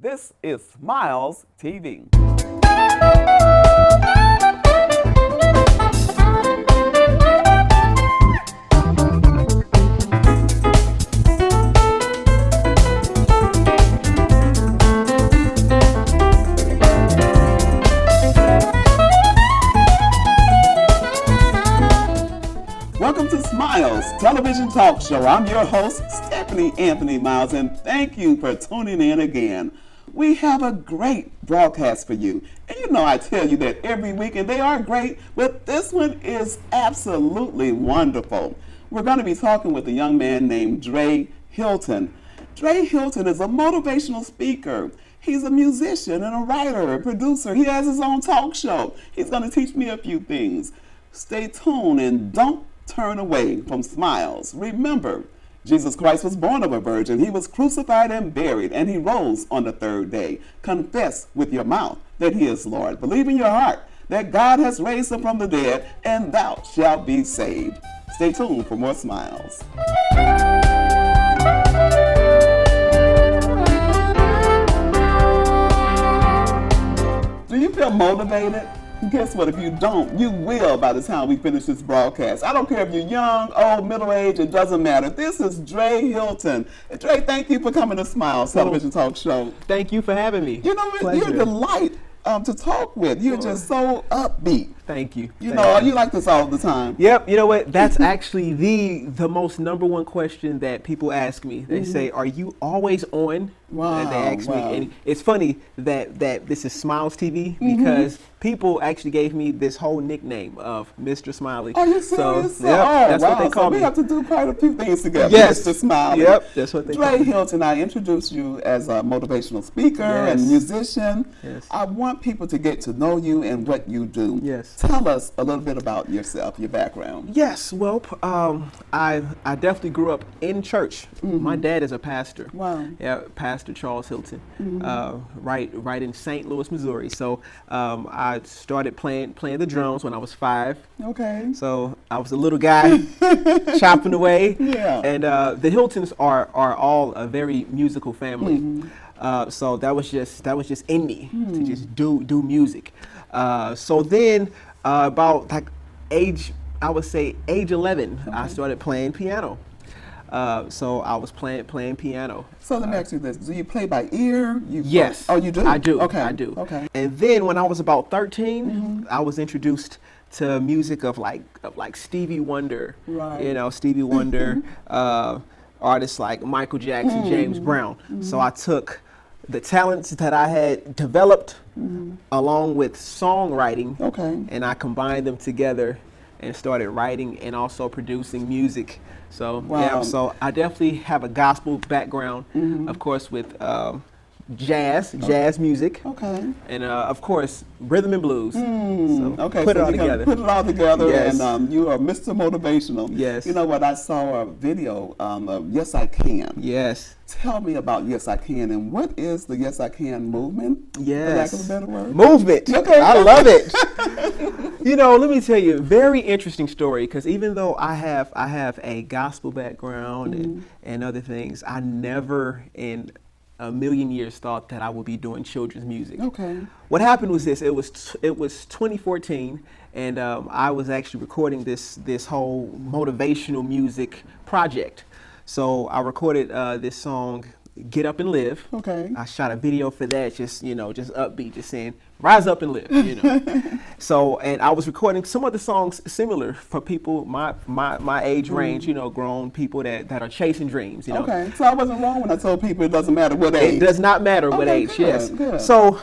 This is Smiles TV. Welcome to Smiles Television Talk Show. I'm your host, Stephanie Anthony Miles, and thank you for tuning in again. We have a great broadcast for you. And you know I tell you that every week, and they are great, but this one is absolutely wonderful. We're going to be talking with a young man named Dre Hilton. Dre Hilton is a motivational speaker. He's a musician and a writer, a producer. He has his own talk show. He's going to teach me a few things. Stay tuned and don't turn away from Smiles. Remember, Jesus Christ was born of a virgin. He was crucified and buried, and he rose on the third day. Confess with your mouth that he is Lord. Believe in your heart that God has raised him from the dead, and thou shalt be saved. Stay tuned for more Smiles. Do you feel motivated? Guess what? If you don't, you will by the time we finish this broadcast. I don't care if you're young, old, middle-aged, it doesn't matter. This is Dre Hilton. Dre, thank you for coming to Smiles Television Talk Show. Thank you for having me. You know, Pleasure. you're a delight to talk with. You're just so upbeat. Thank you. You know, you like this all the time. Yep. You know what? That's actually the most number one question that people ask me. They say, "Are you always on?" Wow. And they ask me, and it's funny that this is Smiles TV because people actually gave me this whole nickname of Mr. Smiley. Are you serious? So, yep, that's what they call me. We have to do quite a few things together. Yes. Mr. Smiley. Yep, that's what they call Dre me. Hilton, I introduced you as a motivational speaker and musician. Yes. I want people to get to know you and what you do. Yes. Tell us a little bit about yourself, your background. Yes, well, I definitely grew up in church. My dad is a pastor. Wow. Yeah, Pastor Charles Hilton, right in St. Louis, Missouri. So I started playing the drums when I was 5. Okay. So I was a little guy chopping away. Yeah. And the Hiltons are all a very musical family. So that was just in me to just do music. So then about like age 11, I started playing piano. So I was playing piano. So let me ask you this: do you play by ear? Yes. Oh, you do? I do. Okay. I do. Okay. And then when I was about 13, I was introduced to music of like Stevie Wonder. Right. You know, Stevie Wonder, artists like Michael Jackson, James Brown. So I took the talents that I had developed along with songwriting, and I combined them together and started writing and also producing music. So yeah, so I definitely have a gospel background, of course, with jazz music, and of course rhythm and blues. So put it all together. Put it all together, Yes. and you are Mr. Motivational. Yes. You know what? I saw a video of Yes I Can. Yes. Tell me about Yes I Can, and what is the Yes I Can movement? Yes. For lack of a better word. Movement. Okay. I love it. You know, let me tell you, very interesting story, because even though I have a gospel background and other things, I never in a million years thought that I would be doing children's music. Okay. What happened was this: it was 2014, and I was actually recording this whole motivational music project. So I recorded this song, "Get Up and Live." Okay. I shot a video for that, just upbeat, just saying, "Rise up and live," you know. So, and I was recording some other songs similar for people my age range, grown people that are chasing dreams, you know. Okay. So I wasn't wrong when I told people it doesn't matter what age. It does not matter what age, good, yes. good. So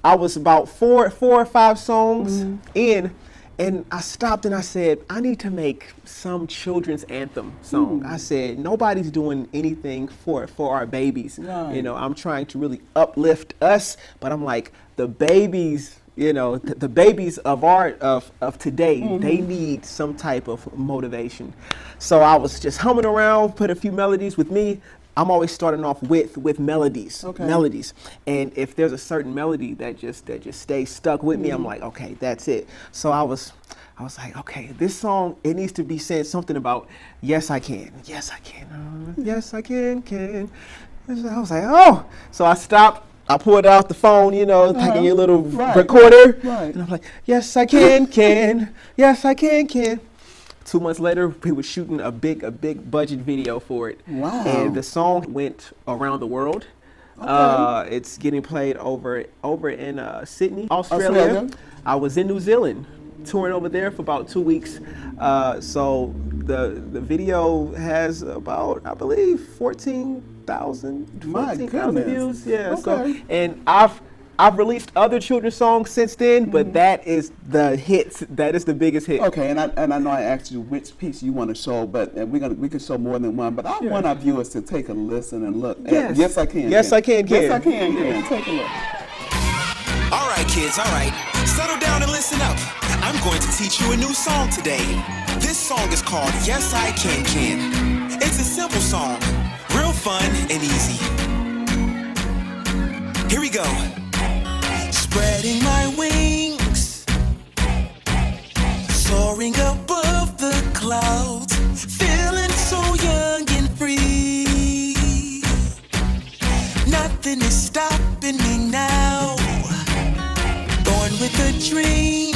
I was about four or five songs in, and I stopped and I said, I need to make some children's anthem song. I said, nobody's doing anything for our babies. Right. You know, I'm trying to really uplift us, but I'm like, the babies, the babies of today, they need some type of motivation. So I was just humming around, put a few melodies with me. I'm always starting off with melodies, and if there's a certain melody that just stays stuck with me, I'm like, okay, that's it. So I was like, okay, this song, it needs to be saying something about yes I can, yes I can, yes I can. I was like, oh. So I stopped I pulled out the phone, you know, like in your little recorder. Right. And I'm like, yes, I can. Yes, I can. 2 months later, we were shooting a big budget video for it. Wow. And the song went around the world. Okay. It's getting played over in Sydney, Australia. I was in New Zealand, touring over there for about 2 weeks. So the video has about, I believe, 14,000 views. Yeah. Okay. So, and I've released other children's songs since then, but that is the hit. That is the biggest hit. Okay, and I know I asked you which piece you want to show, but we can show more than one. But I want our viewers to take a listen and look. Yes, I can. Yes, I can. Yes, I can. Take a look. All right, kids. All right, settle down and listen up. I'm going to teach you a new song today. This song is called "Yes, I Can." It's a simple song, real fun and easy. Here we go. Spreading my wings, soaring above the clouds, feeling so young and free. Nothing is stopping me now. Born with a dream,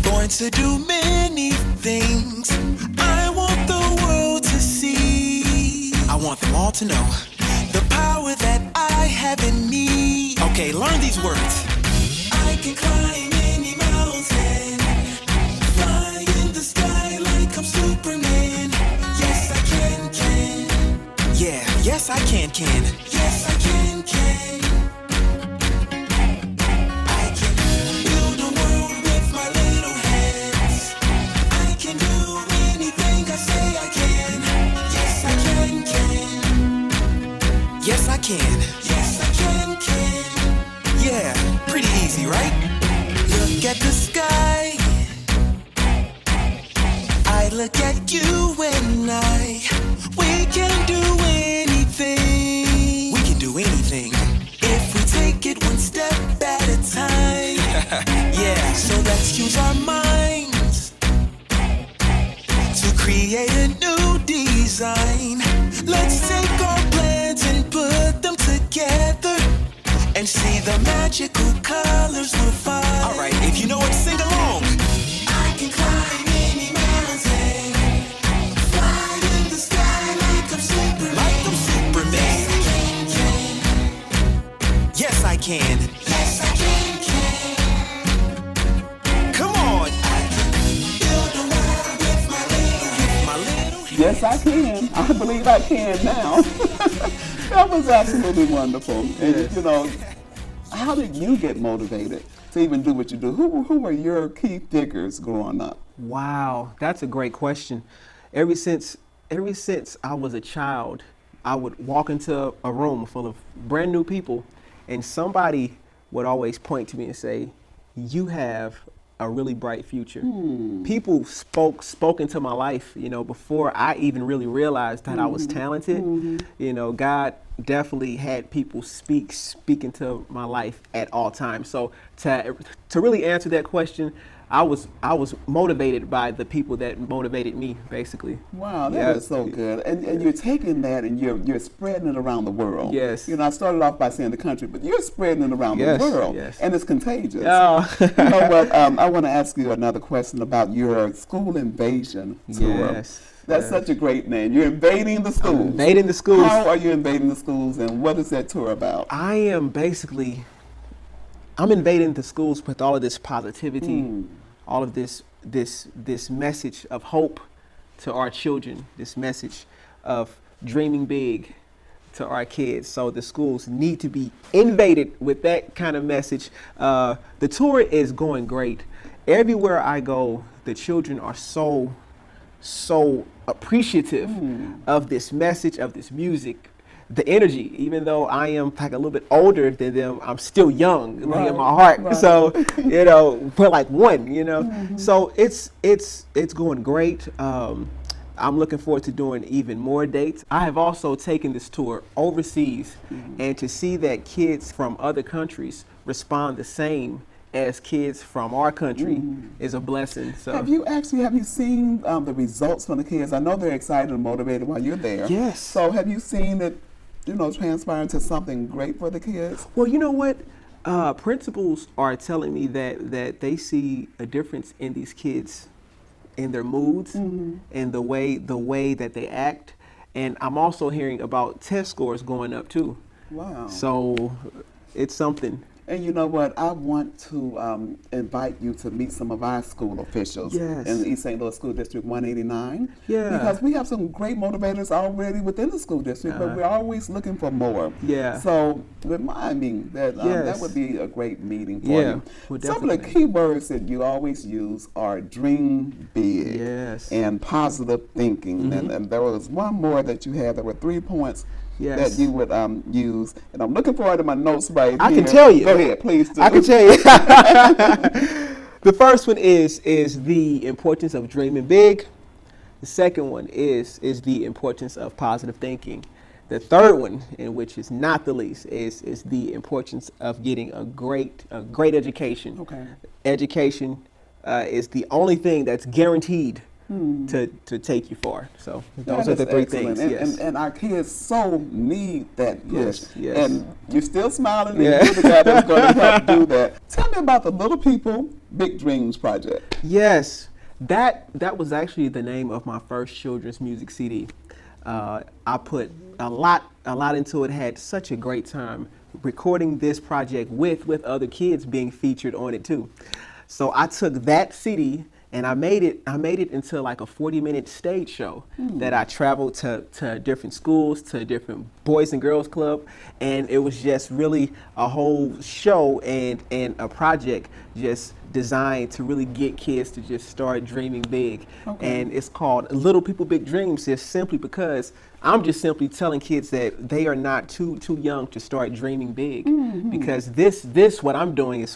born to do many things. I want the world to see. I want them all to know the power that I have in me. Okay, learn these words. I can climb any mountain, fly in the sky like I'm Superman. Yes, I can. Yeah, yes, I can. Yes, I can. I can build a world with my little hands. I can do anything I say I can. Yes, I can. Yes, I can. Yes, I can. Yeah, pretty easy, right? Look at the sky. I look at you and we can do anything. We can do anything if we take it one step at a time. Yeah, so let's use our minds to create a new design. Let's take our plans and put them together and see the magical colors we'll find. All right, if you know it, sing along. I can climb any mountain, fly in the sky like I'm Superman. Like I'm Superman. Yes, I can. Yes, I can. Come on. I can build a world with my little hands. Yes, I can. I believe I can now. That was absolutely wonderful. And, you know, how did you get motivated to even do what you do? Who were your key figures growing up? Wow, that's a great question. Ever since I was a child, I would walk into a room full of brand new people, and somebody would always point to me and say, "You have a really bright future." People spoke into my life, you know, before I even really realized that I was talented. You know, God definitely had people speak into my life at all times. So to really answer that question, I was motivated by the people that motivated me, basically. Wow, that is so good. And you're taking that and you're spreading it around the world. Yes. You know, I started off by saying the country, but you're spreading it around the world. Yes. And it's contagious. Oh. You know what? I want to ask you another question about your school invasion tour. Yes. That's such a great name. You're invading the schools. Invading the schools. How are you invading the schools, and what is that tour about? I'm invading the schools with all of this positivity, all of this message of hope to our children, this message of dreaming big to our kids. So the schools need to be invaded with that kind of message. The tour is going great. Everywhere I go, the children are so appreciative of this message, of this music, the energy. Even though I am like a little bit older than them, I'm still young, like in my heart. Right. So, you know, we're like one, you know. So it's going great. I'm looking forward to doing even more dates. I have also taken this tour overseas, and to see that kids from other countries respond the same as kids from our country is a blessing. So have you seen the results from the kids? I know they're excited and motivated while you're there. Yes. So have you seen it transpire into something great for the kids? Well, you know what? Principals are telling me that they see a difference in these kids, in their moods, and the way that they act. And I'm also hearing about test scores going up too. Wow. So it's something. And you know what? I want to invite you to meet some of our school officials Yes. in the East St. Louis School District 189. Yeah. Because we have some great motivators already within the school district, but we're always looking for more. Yeah. So remind me that that Yes. would be a great meeting for Yeah, you. well, Some of the definitely. key words that you always use are dream big Yes. and positive thinking. And there was one more that you had. There were 3 points Yes. that you would use. And I'm looking forward to my notes right I here. can tell you. Go ahead, please do. I can tell you. The first one is the importance of dreaming big. The second one is the importance of positive thinking. The third one, and which is not the least, is the importance of getting a great education. Okay. Education is the only thing that's guaranteed to take you far. So those That are the is 3 excellent. things. And, Yes. and our kids so need that push. Yes, yes. And you're still smiling, and Yeah. you're the guy that's going to help do that. Tell me about the Little People, Big Dreams project. Yes, that was actually the name of my first children's music CD. I put a lot into it. Had such a great time recording this project with other kids being featured on it too. So I took that CD and I made it into like a 40-minute stage show that I traveled to different schools, to different boys and girls club, and it was just really a whole show and a project just designed to really get kids to just start dreaming big. Okay. And it's called Little People Big Dreams, just simply because I'm just simply telling kids that they are not too young to start dreaming big. Because this what I'm doing is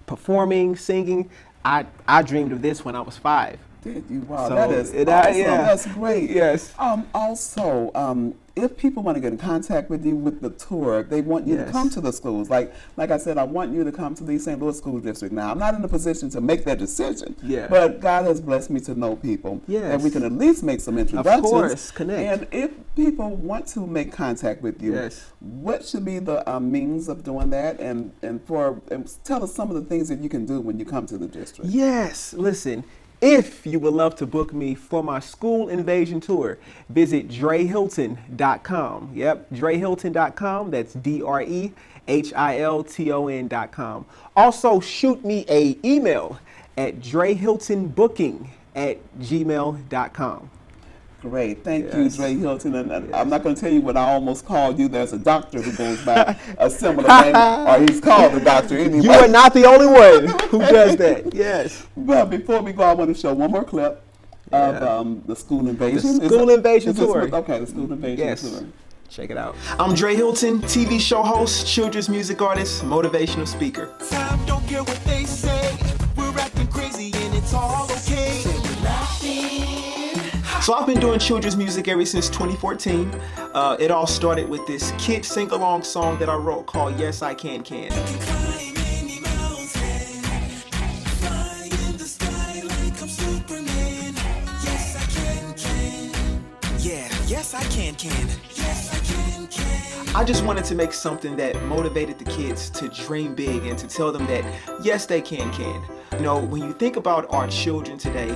performing, singing. I dreamed of this when I was 5. Did you? Wow, So that is it- awesome. yeah. That's great. Yes. Also, if people want to get in contact with you with the tour, they want you to Yes. come to the schools. Like I said, I want you to come to the St. Louis School District. Now, I'm not in a position to make that decision. Yeah. But God has blessed me to know people. Yes. And we can at least make some introductions. course, connect. And if people want to make contact with you, Yes. what should be the means of doing that? And tell us some of the things that you can do when you come to the district. Yes, listen. If you would love to book me for my school invasion tour, visit DreHilton.com. Yep, DreHilton.com. That's DreHilton.com. Also, shoot me a email at DreHiltonBooking@gmail.com. Great. Thank you, Yes. Dre Hilton. And I'm not going to tell you what I almost called you. There's a doctor who goes by a similar name, or he's called the doctor anyway. You are not the only one who does that. Yes. But before we go, I want to show one more clip of the school invasion. The school invasion is this tour. Okay, the school invasion Yes. tour. Check it out. I'm Dre Hilton, TV show host, children's music artist, motivational speaker. Time don't care what they say. We're acting crazy and it's all okay. So I've been doing children's music ever since 2014. It all started with this kid sing-along song that I wrote called Yes I Can Can. Yeah, yes I can. Yes I can. I just wanted to make something that motivated the kids to dream big and to tell them that yes they can. You know, when you think about our children today,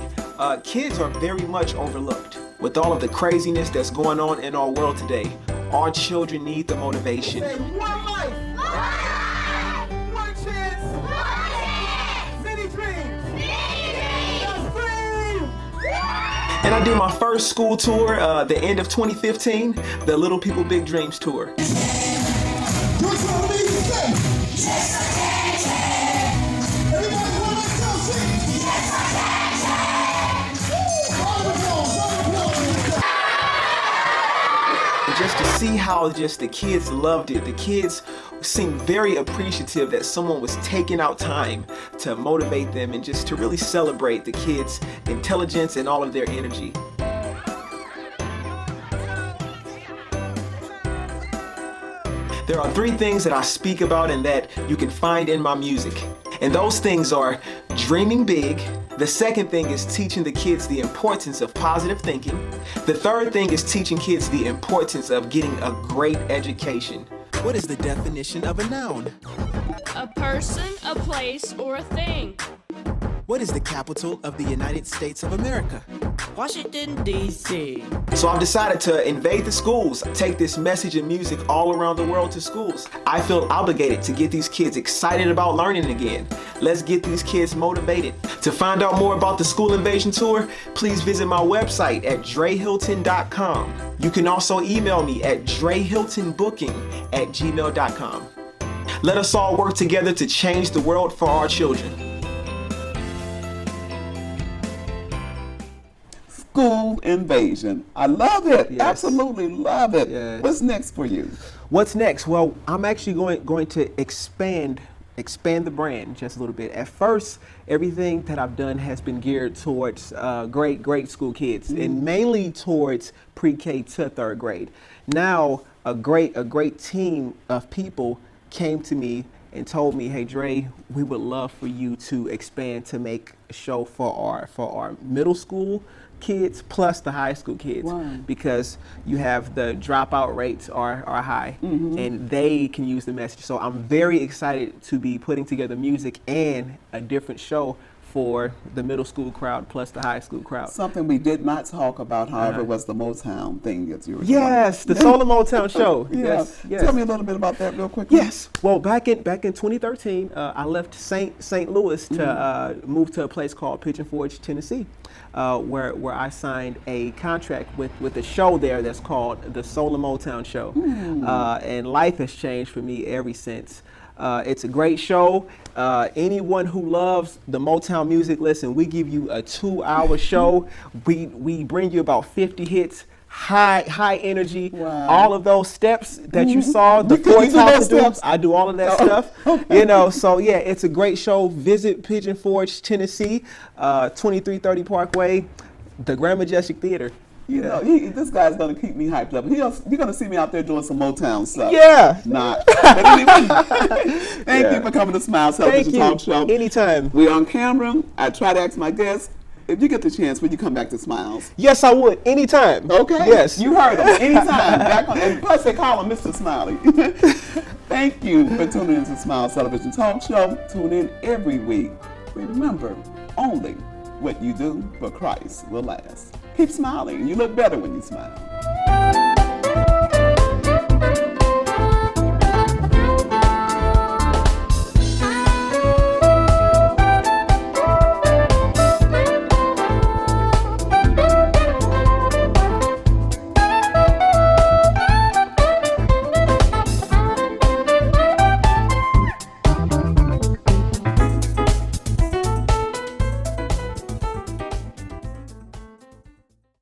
kids are very much overlooked. With all of the craziness that's going on in our world today, our children need the motivation. One life, one chance, many dreams. Let's dream. And I did my first school tour the end of 2015, the Little People Big Dreams tour. Which one do you say? Yes, I can. Everybody want myself sing? Yes, I can. Round of applause. And just to see how just the kids loved it, the kids seemed very appreciative that someone was taking out time to motivate them and just to really celebrate the kids' intelligence and all of their energy. There are 3 things that I speak about and that you can find in my music. And those things are dreaming big, The second thing is teaching the kids the importance of positive thinking. The third thing is teaching kids the importance of getting a great education. What is the definition of a noun? A person, a place, or a thing. What is the capital of the United States of America? Washington, D.C. So I've decided to invade the schools, take this message and music all around the world to schools. I feel obligated to get these kids excited about learning again. Let's get these kids motivated. To find out more about the School Invasion Tour, please visit my website at drehilton.com. You can also email me at drehiltonbooking@gmail.com. Let us all work together to change the world for our children. School Invasion. I love it. Yes. Absolutely love it. Yes. What's next for you? What's next? Well, I'm actually going to expand the brand just a little bit. At first, everything that I've done has been geared towards grade school kids, and mainly towards pre-K to third grade. Now, a great team of people came to me and told me, "Hey, Dre, we would love for you to expand to make a show for our middle school kids plus the high school kids." Wow. Because you have the dropout rates are high, and they can use the message. So I'm very excited to be putting together music and a different show for the middle school crowd plus the high school crowd. Something we did not talk about, however, was the Motown thing that you were Yes, the Soul of Motown show. Yeah. Yes. Tell me a little bit about that real quickly. Yes. Well, back in 2013, I left St. Louis to move to a place called Pigeon Forge, Tennessee, where I signed a contract with a show there that's called the Soul of Motown Show, and life has changed for me ever since. It's a great show. Anyone who loves the Motown music, listen, we give you a 2-hour show. We bring you about 50 hits. High energy. Wow. All of those steps that you saw, the You do four those types of steps? I do all of that stuff. So yeah, it's a great show. Visit Pigeon Forge, Tennessee, 2330 Parkway, the Grand Majestic Theater. You know, this guy's gonna keep me hyped up. You're gonna see me out there doing some Motown stuff. Yeah. Not. But anyway, thank you for coming to Smiles Television Thank you. Talk Show. Anytime. We're on camera. I try to ask my guests, if you get the chance, will you come back to Smiles? Yes, I would. Anytime. Okay. Yes. You heard him. Anytime. Back on, and plus they call him Mr. Smiley. Thank you for tuning in to Smiles Television Talk Show. Tune in every week. Remember, only what you do for Christ will last. Keep smiling. You look better when you smile.